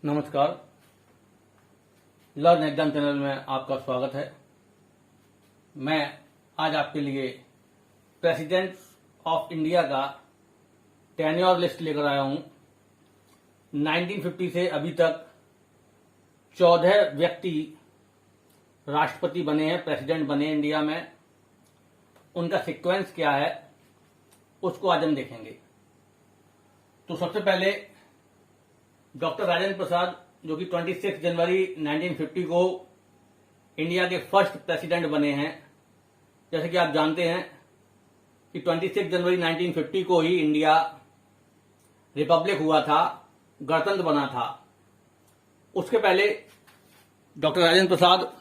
नमस्कार। Learn exam channel में आपका स्वागत है। मैं आज आपके लिए प्रेसिडेंट ऑफ इंडिया का टेन्योर लिस्ट लेकर आया हूं। 1950 से अभी तक 14 व्यक्ति राष्ट्रपति बने हैं, प्रेसिडेंट बने इंडिया में। उनका सीक्वेंस क्या है उसको आज हम देखेंगे। तो सबसे पहले डॉक्टर राजेंद्र प्रसाद, जो कि 26 जनवरी 1950 को इंडिया के फर्स्ट प्रेसिडेंट बने हैं। जैसे कि आप जानते हैं कि 26 जनवरी 1950 को ही इंडिया रिपब्लिक हुआ था, गणतंत्र बना था। उसके पहले doctor Rajendra Prasad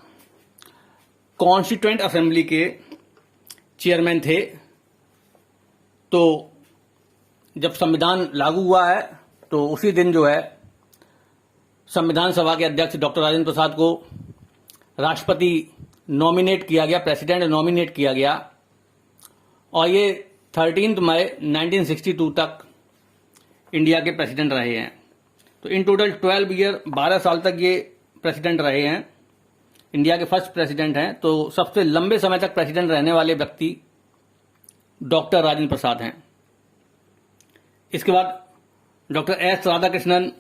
constituent assembly के चेयरमैन थे। तो जब संविधान लागू हुआ है तो उसी दिन जो है संविधान सभा के अध्यक्ष डॉक्टर राजेंद्र प्रसाद को राष्ट्रपति नॉमिनेट किया गया, प्रेसिडेंट नॉमिनेट किया गया। और ये 13 मई 1962 तक इंडिया के प्रेसिडेंट रहे हैं। तो इन टोटल 12 साल तक ये प्रेसिडेंट रहे हैं, इंडिया के फर्स्ट प्रेसिडेंट हैं। तो सबसे लंबे समय तक प्रेसिडेंट रहने वाले व्यक्ति डॉक्टर राजेंद्र प्रसाद हैं। इसके बाद डॉक्टर एस राधाकृष्णन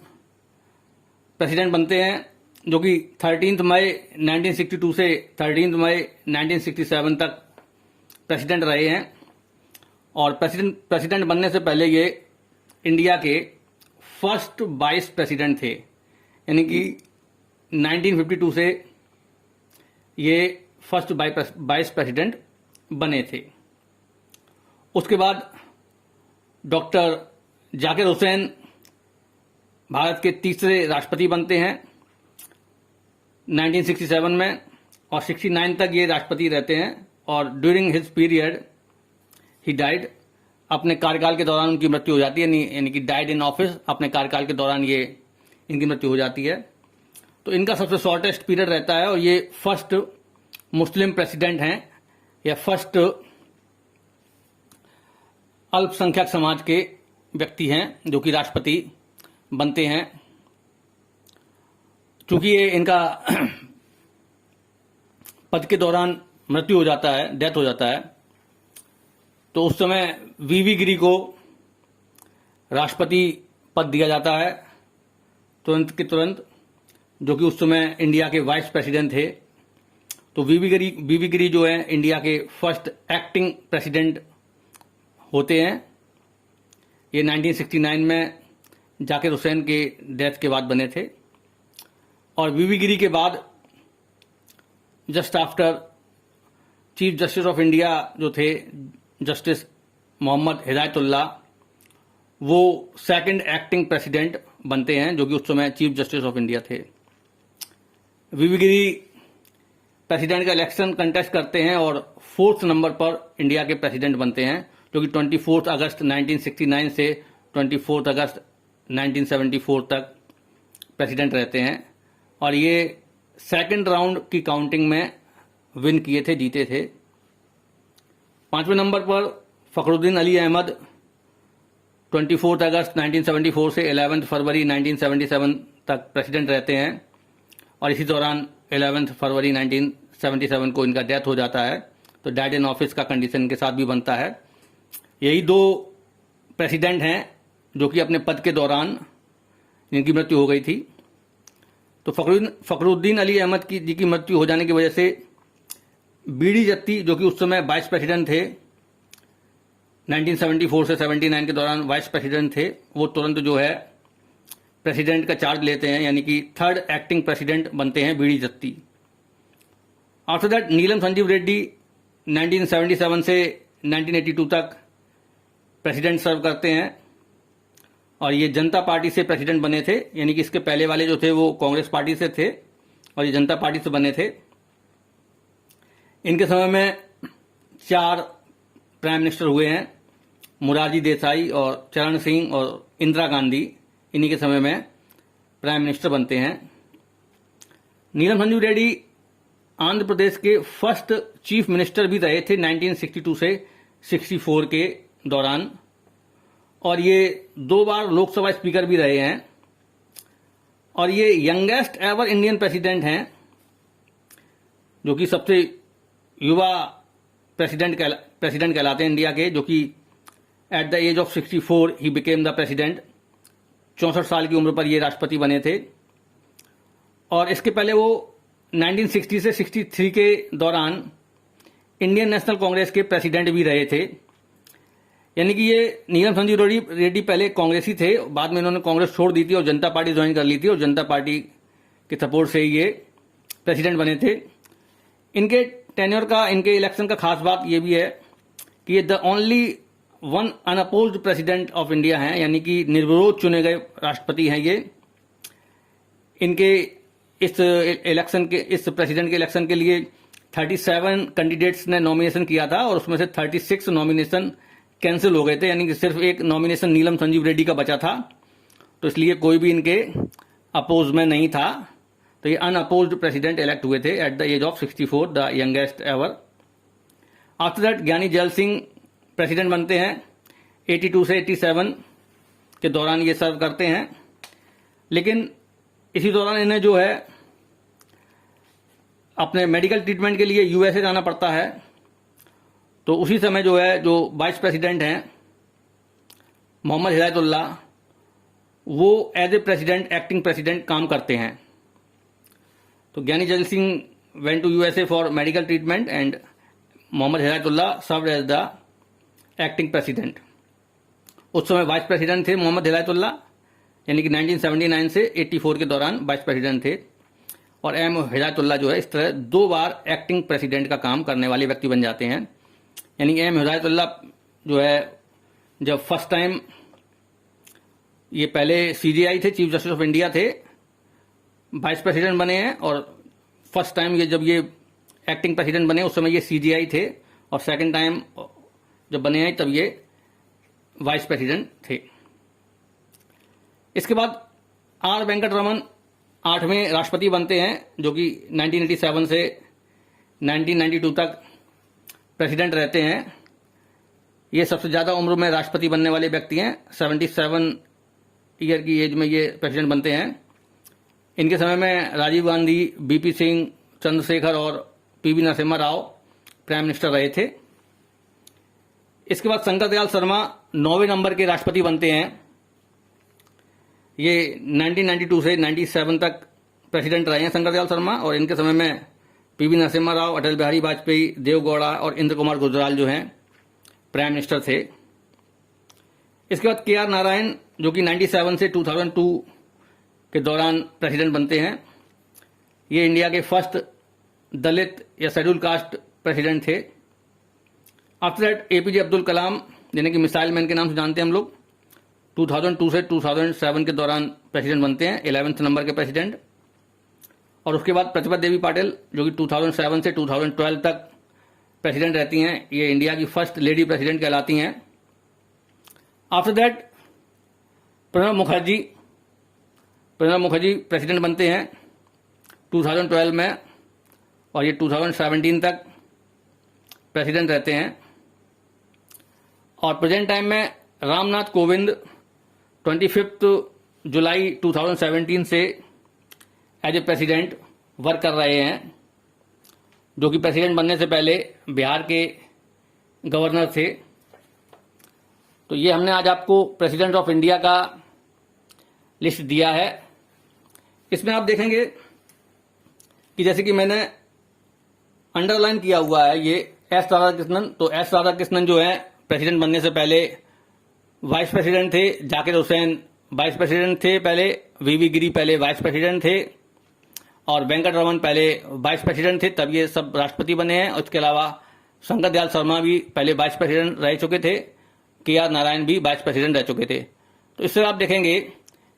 प्रेसिडेंट बनते हैं, जो कि 13 मई 1962 से 13 मई 1967 तक प्रेसिडेंट रहे हैं। और प्रेसिडेंट बनने से पहले ये इंडिया के फर्स्ट वाइस प्रेसिडेंट थे, यानी कि 1952 से ये फर्स्ट वाइस प्रेसिडेंट बने थे। उसके बाद डॉक्टर जाकिर हुसैन भारत के तीसरे राष्ट्रपति बनते हैं 1967 में, और 69 तक ये राष्ट्रपति रहते हैं। और during his period he died, अपने कार्यकाल के दौरान उनकी मृत्यु हो जाती है, यानी कि डाइड इन ऑफिस, अपने कार्यकाल के दौरान ये इनकी मृत्यु हो जाती है। तो इनका सबसे शॉर्टेस्ट पीरियड रहता है, और ये फर्स्ट मुस्लिम प्रेसिडेंट हैं, या फर्स्ट अल्पसंख्यक समाज के व्यक्ति हैं जो कि राष्ट्रपति बनते हैं। चूंकि ये इनका पद के दौरान मृत्यु हो जाता है, डेथ हो जाता है, तो उस समय वीवी गिरी को राष्ट्रपति पद दिया जाता है तुरंत के तुरंत, जो कि उस समय इंडिया के वाइस प्रेसिडेंट थे। तो वीवी गिरी जो है इंडिया के फर्स्ट एक्टिंग प्रेसिडेंट होते हैं। ये 1969 में जाकिर हुसैन के डेथ के बाद बने थे। और वीवी गिरी के बाद just after chief justice of India जो थे जस्टिस मोहम्मद हिदायतुल्लाह, वो सेकंड एक्टिंग प्रेसिडेंट बनते हैं, जो कि उस समय चीफ जस्टिस ऑफ इंडिया थे। वीवी गिरी प्रेसिडेंट का इलेक्शन कंटेस्ट करते हैं और 4th नंबर पर इंडिया के प्रेसिडेंट बनते हैं, जो कि 24 अगस्त 1969 से 24 अगस्त 1974 तक प्रेसिडेंट रहते हैं। और ये सेकंड राउंड की काउंटिंग में विन किए थे, जीते थे। 5वें नंबर पर फखरुद्दीन अली अहमद 24 अगस्त 1974 से 11 फरवरी 1977 तक प्रेसिडेंट रहते हैं। और इसी दौरान 11 फरवरी 1977 को इनका डेथ हो जाता है। तो डाइड इन ऑफिस का कंडीशन के साथ भी बनता है। यही दो प्रेसिडेंट हैं जो कि अपने पद के दौरान इनकी मृत्यु हो गई थी। तो फखरुद्दीन अली अहमद जी की मृत्यु हो जाने की वजह से बीडी जत्ती, जो कि उस समय वाइस प्रेसिडेंट थे, 1974 से 79 के दौरान वाइस प्रेसिडेंट थे, वो तुरंत जो है प्रेसिडेंट का चार्ज लेते हैं, यानी कि थर्ड एक्टिंग प्रेसिडेंट बनते हैं बीडी जत्ती। आफ्टर दैट नीलम संजीव रेड्डी 1977 से 1982 तक प्रेसिडेंट सर्व करते हैं। और ये जनता पार्टी से प्रेसिडेंट बने थे, यानी कि इसके पहले वाले जो थे वो कांग्रेस पार्टी से थे और ये जनता पार्टी से बने थे। इनके समय में 4 प्राइम मिनिस्टर हुए हैं, मोरारजी देसाई और चरण सिंह और इंदिरा गांधी, इन्हीं के समय में प्राइम मिनिस्टर बनते हैं। नीलम संजीव रेड्डी आंध्र प्रदेश के फर्स्ट चीफ मिनिस्टर भी रहे थे 1962 से 64 के दौरान, और ये 2 बार लोकसभा स्पीकर भी रहे हैं। और ये यंगेस्ट एवर इंडियन प्रेसिडेंट हैं, जो कि सबसे युवा प्रेसिडेंट कहलाते हैं इंडिया के, जो कि at the age of 64 he became the president. 64 साल की उम्र पर ये राष्ट्रपति बने थे। और इसके पहले वो 1960 से 63 के दौरान इंडियन नेशनल कांग्रेस के प्रेसिडेंट भी रहे थे। यानी कि ये नीलम संजीव रेड्डी पहले कांग्रेसी थे, बाद में इन्होंने कांग्रेस छोड़ दी थी और जनता पार्टी ज्वाइन कर ली थी, और जनता पार्टी के सपोर्ट से ये प्रेसिडेंट बने थे। इनके टेन्योर का, इनके इलेक्शन का खास बात ये भी है कि ये the only one unopposed president of India हैं, यानी कि निर्विरोध चुने गए राष्ट्रपति हैं ये। इनके इस इलेक्शन के, इस प्रेसिडेंट के इलेक्शन के लिए 37 कैंडिडेट्स ने नॉमिनेशन किया था, और उसमें से 36 नॉमिनेशन कैंसिल हो गए थे, यानी कि सिर्फ एक नॉमिनेशन नीलम संजीव रेड्डी का बचा था, तो इसलिए कोई भी इनके अपोज में नहीं था। तो ये अनअपोज्ड प्रेसिडेंट इलेक्ट हुए थे at the age of 64, the youngest ever. After that Giani Zail Singh president बनते हैं 82 से 87 के दौरान ये सर्व करते हैं, लेकिन इसी दौरान इन्हें जो है अपने मेडिकल ट्रीटमेंट के लिए यूएसए जाना पड़ता है। तो उसी समय जो है, जो वाइस प्रेसिडेंट हैं मोहम्मद हिदायतुल्लाह, वो as a president, acting president काम करते हैं। तो Giani Zail Singh went to USA for medical treatment and Mohammad Hidayatullah served as the acting president. उस समय वाइस प्रेसिडेंट थे मोहम्मद हिदायतुल्लाह, यानी कि 1979 से 84 के दौरान वाइस प्रेसिडेंट थे। और एम हिदायतुल्लाह जो है इस तरह 2 बार एक्टिंग प्रेसिडेंट का काम करने वाले व्यक्ति बन जाते हैं। यानी एम हिदायतुल्लाह जो है, जब फर्स्ट टाइम ये पहले सीजेआई थे, चीफ जस्टिस ऑफ इंडिया थे, वाइस प्रेसिडेंट बने हैं, और फर्स्ट टाइम ये जब ये एक्टिंग प्रेसिडेंट बने उस समय ये सीजेआई थे, और सेकंड टाइम जब बने हैं तब ये वाइस प्रेसिडेंट थे। इसके बाद आर वेंकट रमन 8वें राष्ट्रपति बनते हैं, जो कि 1987 से 1992 तक प्रेसिडेंट रहते हैं। ये सबसे ज्यादा उम्र में राष्ट्रपति बनने वाले व्यक्ति हैं। 77 ईयर की एज में ये प्रेसिडेंट बनते हैं। इनके समय में राजीव गांधी, बीपी सिंह, चंद्रशेखर और PV Narasimha Rao prime minister रहे थे। इसके बाद शंकर दयाल शर्मा 9वें नंबर के राष्ट्रपति बनते हैं। ये 1992 से 97 तक प्रेसिडेंट रहे हैं शंकर दयाल शर्मा, और इनके समय में पीवी नरसिम्हा राव, अटल बिहारी वाजपेयी, देव गौड़ा और इंद्र कुमार गुजराल जो हैं प्राइम मिनिस्टर थे। इसके बाद के आर नारायण, जो कि 97 से 2002 के दौरान प्रेसिडेंट बनते हैं। ये इंडिया के फर्स्ट दलित या शेड्यूल कास्ट प्रेसिडेंट थे। After that APJ Abdul Kalam, जिन्हें कि मिसाइल मैन के नाम से जानते हैं हम लोग, 2002 से 2007 के दौरान प्रेसिडेंट बनते हैं, 11वें नंबर के प्रेसिडेंट। और उसके बाद प्रतिभा देवी पाटिल, जो कि 2007 से 2012 तक प्रेसिडेंट रहती हैं। ये इंडिया की फर्स्ट लेडी प्रेसिडेंट कहलाती हैं। After that Pranab Mukherjee president बनते हैं 2012 में, और ये 2017 तक प्रेसिडेंट रहते हैं। और प्रेजेंट टाइम में रामनाथ कोविंद 25 जुलाई 2017 से एज ए प्रेसिडेंट वर्क कर रहे हैं, जो कि प्रेसिडेंट बनने से पहले बिहार के गवर्नर थे। तो ये हमने आज आपको प्रेसिडेंट ऑफ इंडिया का लिस्ट दिया है। इसमें आप देखेंगे कि जैसे कि मैंने अंडरलाइन किया हुआ है ये एस राधाकृष्णन। तो एस राधाकृष्णन जो है प्रेसिडेंट बनने से पहले वाइस प्रेसिडेंट थे। जाकिर हुसैन वाइस प्रेसिडेंट थे पहले। वीवी गिरी पहले वाइस प्रेसिडेंट थे, और वेंकट रमन पहले वाइस प्रेसिडेंट थे, तब ये सब राष्ट्रपति बने हैं। उसके अलावा शंकर दयाल शर्मा भी पहले वाइस प्रेसिडेंट रह चुके थे। के आर नारायण भी वाइस प्रेसिडेंट रह चुके थे। तो इससे आप देखेंगे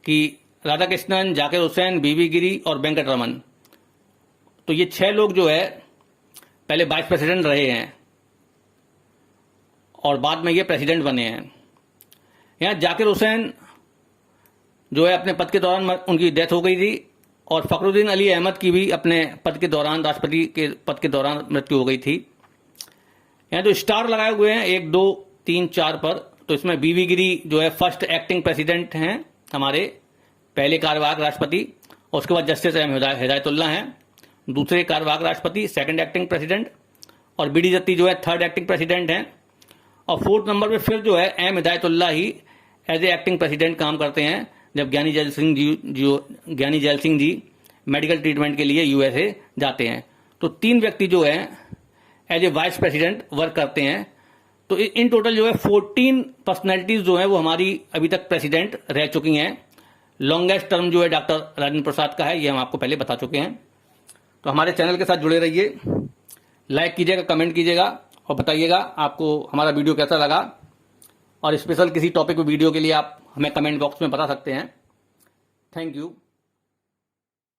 कि राधाकृष्णन, जाकिर हुसैन, वीवी गिरी और वेंकट रमन, तो ये 6 लोग जो है पहले वाइस प्रेसिडेंट रहे हैं और बाद में ये प्रेसिडेंट बने हैं। यहाँ जाकिर हुसैन जो है अपने पद के दौरान उनकी डेथ हो गई थी, और फखरुद्दीन अली अहमद की भी अपने पद के दौरान, राष्ट्रपति के पद के दौरान मृत्यु हो गई थी। यहाँ जो स्टार लगाए हुए हैं 1, 2, 3, 4 पर, तो इसमें बीवी गिरी जो है फर्स्ट एक्टिंग प्रेसिडेंट हैं, हमारे पहले कार्यवाहक राष्ट्रपति, और उसके बाद जस्टिस एम हिदायतुल्लाह हैं, दूसरे कार्यवाहक राष्ट्रपति, सेकंड एक्टिंग प्रेसिडेंट, और बी डी जत्ती जो है थर्ड एक्टिंग प्रेसिडेंट हैं। और फोर्थ नंबर पे फिर जो है एम हिदायतुल्लाह ही एज ए एक्टिंग प्रेसिडेंट काम करते हैं जब ज्ञानी जैल सिंह जी मेडिकल ट्रीटमेंट के लिए यूएसए जाते हैं। तो 3 व्यक्ति जो है as a vice president work करते हैं। तो इन टोटल जो है 14 पर्सनैलिटीज जो है वो हमारी अभी तक प्रेसिडेंट रह चुकी हैं। लॉन्गेस्ट टर्म जो है डॉक्टर राजेंद्र प्रसाद का है, ये हम आपको पहले बता चुके हैं। तो हमारे चैनल के साथ जुड़े रहिए, लाइक कीजिएगा, कमेंट कीजिएगा और बताइएगा आपको हमारा वीडियो कैसा लगा। और स्पेशल किसी टॉपिक पे वीडियो के लिए आप हमें कमेंट बॉक्स में बता सकते हैं। Thank you.